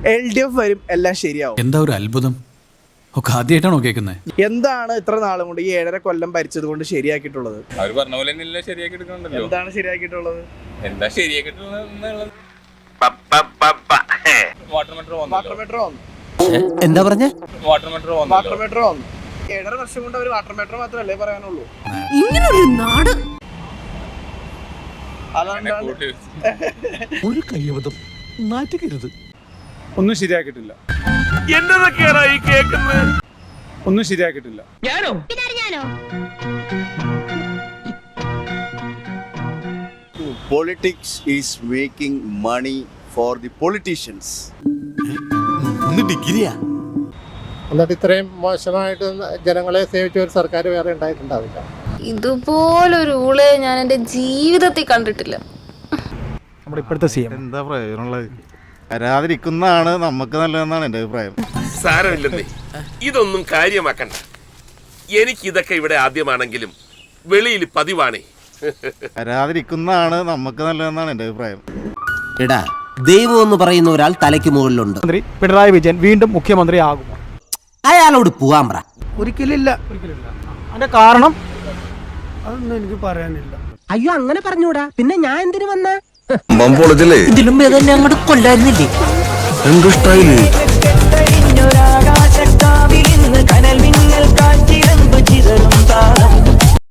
LDF വരും, എല്ലാം ശരിയാവും. എന്താ ഒരു അത്ഭുതം, ഒക്കെ ആദ്യമായിട്ടാണോ കേൾക്കുന്നത്? എന്താണ് ഇത്ര നാളും കൊണ്ട് ഈ 7.5 കൊല്ലം ഭരിച്ചത് കൊണ്ട് ശരിയാക്കിയിട്ടുള്ളത്? അവർ പറഞ്ഞ പോലെ തന്നെ ശരിയാക്കി എടുക്കണല്ലോ. എന്താണ് ശരിയാക്കിയിട്ടുള്ളത്? എന്താ ശരിയാക്കിയിട്ടുള്ളത്? വാട്ടർ മെട്രോ വന്നു. എന്താ പറഞ്ഞ? വാട്ടർ മെട്രോ വന്നു. 7.5 വർഷം കൊണ്ട് അവർ വാട്ടർ മെട്രോ മാത്രമല്ലേ പറയാനുള്ളൂ. ഇങ്ങനൊരു നാട് ഒരു കയ്യബദ്ധം നാറ്റുകരുത്. ഒന്നും ശരിയാക്കിയിട്ടില്ല. ഒന്നും ശരിയാക്കിയിട്ടില്ല. Politics is making money for the politicians. ഡിഗ്രിയാ എന്നിട്ട് ഇത്രയും മോശമായിട്ട് ജനങ്ങളെ സേവിച്ച ഒരു സർക്കാർ വേറെ ഉണ്ടായിട്ടുണ്ടാവില്ല. ഇതുപോലൊരു ഊളെ ഞാൻ എന്റെ ജീവിതത്തിൽ കണ്ടിട്ടില്ല. നമ്മുടെ ഇപ്പോഴത്തെ CM എന്താ പ്രയോജനമുള്ളത്? വരാതിരിക്കുന്നതാണ് നമുക്ക് നല്ലതെന്നാണ് എൻ്റെ അഭിപ്രായം. സാരമില്ലെന്നേ, ഇതൊന്നും കാര്യമാക്കണ്ട. എനിക്കിതൊക്കെ ഇവിടെ ആദ്യമാണെങ്കിലും വെളിയിൽ പതിവാണേ. വരാതിരിക്കുന്നതാണ് നമുക്ക് നല്ലതെന്നാണ് എൻ്റെ അഭിപ്രായം. എടാ, ദൈവം എന്ന് പറയുന്ന ഒരാൾ തലയ്ക്ക് മുകളിലുണ്ട്. മന്ത്രി പിണറായി വിജയൻ വീണ്ടും മുഖ്യമന്ത്രി ആകുമോ? അയാളോട് പോവാൻ പറ. ഒരിക്കലില്ല. അതിന്റെ കാരണം അതൊന്നും എനിക്ക് പറയാനില്ല. അയ്യോ, അങ്ങനെ പറഞ്ഞൂടാ. പിന്നെ ഞാൻ എന്തിനു വന്ന? ഇതിലും ഭേദം അങ്ങോട്ട് കൊല്ലായിരുന്നില്ലേ?